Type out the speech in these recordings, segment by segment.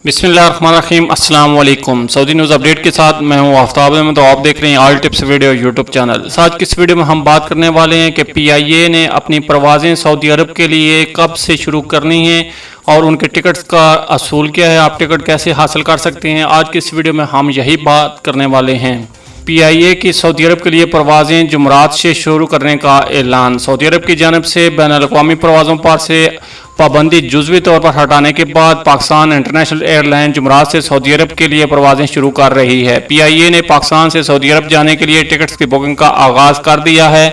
बिस्मिल्लाहिर्रहमानिर्रहीम। अस्सलाम वालेकुम। सऊदी न्यूज़ अपडेट के साथ मैं हूं आफ्ताब में, तो आप देख रहे हैं all tips video YouTube channel. आज की इस वीडियो में हम बात करने वाले हैं कि PIA ने अपनी परवाज़ें सऊदी अरब के लिए कब से शुरू करनी है और उनके टिकट्स का असूल क्या है, आप टिकट कैसे हासिल कर सकते हैं। आज की इस वीडियो में हम यही बात करने वाले हैं। PIA की सऊदी अरब के लिए परवाज़ें जुमरात से शुरू करने का ऐलान। सऊदी अरब की जानब से बैनुल-अक़वामी परवाज़ों पर से पाबंदी जुज़वी तौर पर हटाने के बाद पाकिस्तान इंटरनेशनल एयरलाइन जुमरात से सऊदी अरब के लिए परवाज़ें शुरू कर रही है। PIA ने पाकिस्तान से सऊदी अरब जाने के लिए टिकट्स की बुकिंग का आगाज़ कर दिया है।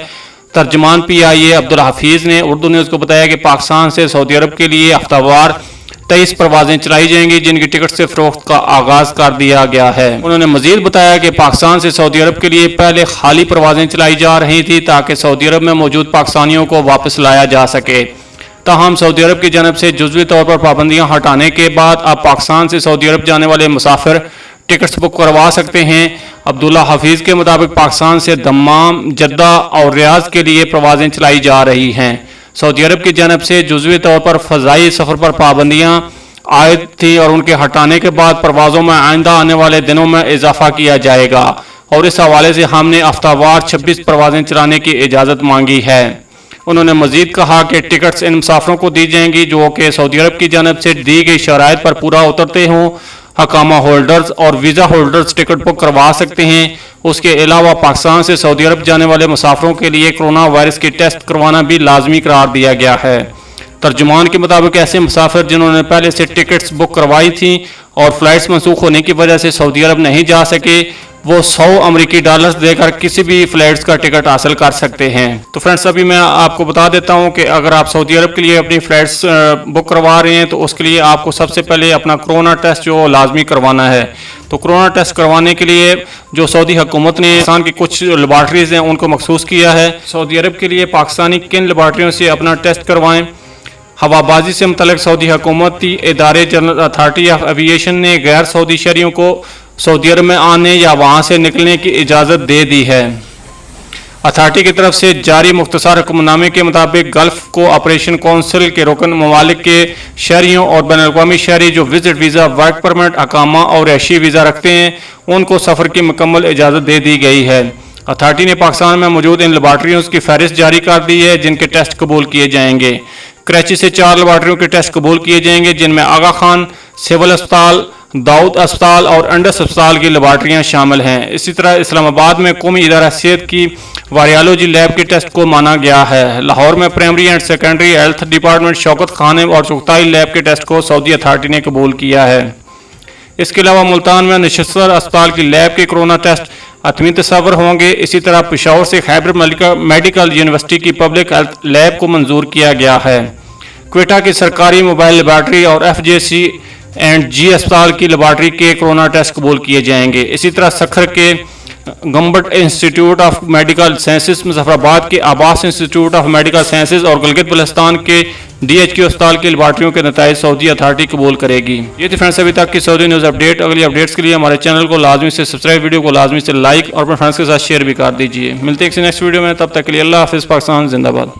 तर्जमान PIA अब्दुल हफीज़ ने उर्दू न्यूज़ को बताया कि पाकिस्तान से सऊदी अरब के लिए हफ्तावार 23 परवाज़ें चलाई जाएंगी, जिनकी टिकट से फ़रोख्त का आगाज़ कर दिया गया है। उन्होंने मज़ीद बताया कि पाकिस्तान से सऊदी अरब के लिए पहले खाली परवाज़ें चलाई जा रही थी ताकि सऊदी अरब में मौजूद पाकिस्तानियों को वापस लाया जा सके। ताहम सऊदी अरब की जानब से जुज़वी तौर पर पाबंदियाँ हटाने के बाद अब पाकिस्तान से सऊदी अरब जाने वाले मुसाफिर टिकट्स बुक करवा सकते हैं। अब्दुल्ला हफीज़ के मुताबिक पाकिस्तान से दम्माम, जद्दा और रियाज के लिए परवाज़ें चलाई जा रही हैं। सऊदी अरब की जानब से जुज़वी तौर पर फ़ज़ाई सफ़र पर पाबंदियाँ आयद थी और उनके हटाने के बाद परवाज़ों में आइंदा आने वाले दिनों में इजाफा किया जाएगा और इस हवाले से हमने हफ्तावार 26 परवाज़ें चलाने की इजाज़त मांगी है। उन्होंने मज़ीद कहा कि टिकट्स इन मुसाफिरों को दी जाएंगी जो कि सऊदी अरब की जानब से दी गई शराइत पर पूरा उतरते हों। हकामा होल्डर्स और वीज़ा होल्डर्स टिकट बुक करवा सकते हैं। उसके अलावा पाकिस्तान से सऊदी अरब जाने वाले मुसाफिरों के लिए कोरोना वायरस की टेस्ट करवाना भी लाजमी करार दिया गया है। तर्जुमान के मुताबिक ऐसे मुसाफिर जिन्होंने पहले से टिकट्स बुक करवाई थी और फ्लाइट्स मनसूख होने की वजह से सऊदी अरब नहीं जा सके, वो 100 अमेरिकी डॉलर्स देकर किसी भी फ्लाइट्स का टिकट हासिल कर सकते हैं। तो फ्रेंड्स, अभी मैं आपको बता देता हूं कि अगर आप सऊदी अरब के लिए अपनी फ्लाइट्स बुक करवा रहे हैं तो उसके लिए आपको सबसे पहले अपना कोरोना टेस्ट जो लाजमी करवाना है। तो कोरोना टेस्ट करवाने के लिए जो सऊदी हुकूमत ने पाकिस्तान की कुछ लेबॉर्ट्रीज हैं उनको मखसूस किया है। सऊदी अरब के लिए पाकिस्तानी किन लेबॉर्ट्रियों से अपना टेस्ट करवाएं। हवाबाजी से मुतल्लिक सऊदी हुकूमती इदारे जनरल अथॉरिटी ऑफ एविएशन ने गैर सऊदी शहरियों को सऊदी अरब में आने या वहाँ से निकलने की इजाज़त दे दी है। अथॉरिटी की तरफ से जारी मुख्तसर हुक्मनामे के मुताबिक गल्फ को ऑपरेशन काउंसिल के रुकन ममालिक के शहरियों और बैनुल-अक़वामी शहरी जो विजिट वीज़ा, वर्क परमिट, अकामा और रहायशी वीज़ा रखते हैं उनको सफ़र की मुकम्मल इजाज़त दे दी गई है। अथॉरिटी ने पाकिस्तान में मौजूद इन लेबॉर्ट्रियों की फहरिस्त जारी कर दी है जिनके टेस्ट कबूल किए जाएंगे। कराची से 4 लेबॉर्ट्रियों के टेस्ट कबूल किए जाएंगे जिनमें आगा खान सिविल अस्पताल, दाऊद अस्पताल और अंडस अस्पताल की लेबॉर्ट्रियाँ शामिल हैं। इसी तरह इस्लामाबाद में कौमी इदारा सेहत की वायरोलॉजी लैब के टेस्ट को माना गया है। लाहौर में primary and secondary health department Shaukat खाने और चुगताई लैब के टेस्ट को सऊदी अथॉरिटी ने कबूल किया है। इसके अलावा मुल्तान में नशस्तर अस्पताल की लैब के कोरोना टेस्ट हतमी तस्वर होंगे। इसी तरह पेशावर से खैबर मेडिकल यूनिवर्सिटी की पब्लिक हेल्थ लैब को मंजूर किया गया है। क्वेटा की सरकारी मोबाइल लेबॉर्ट्री और FJC&G अस्पताल की लेबॉर्ट्री के कोरोना टेस्ट कबूल किए जाएंगे। इसी तरह सखर के Gambat institute of medical sciences, Muzaffarabad के Abbas institute of medical sciences और गिलगित बल्तिस्तान के DHQ अस्पताल की लेबॉर्ट्रियों के नताइज सऊदी अथॉरिटी कबूल करेगी। ये थी फ्रेंड्स अभी तक की सऊदी न्यूज़ अपडेट। अगली अपडेट्स के लिए हमारे चैनल को लाजमी से सब्सक्राइब, वीडियो को लाजमी से लाइक और अपने फ्रेंड्स के साथ शेयर भी कर दीजिए। मिलते हैं किसी नेक्स्ट वीडियो में, तब तक के लिए अल्लाह हाफिज़। पाकिस्तान जिंदाबाद।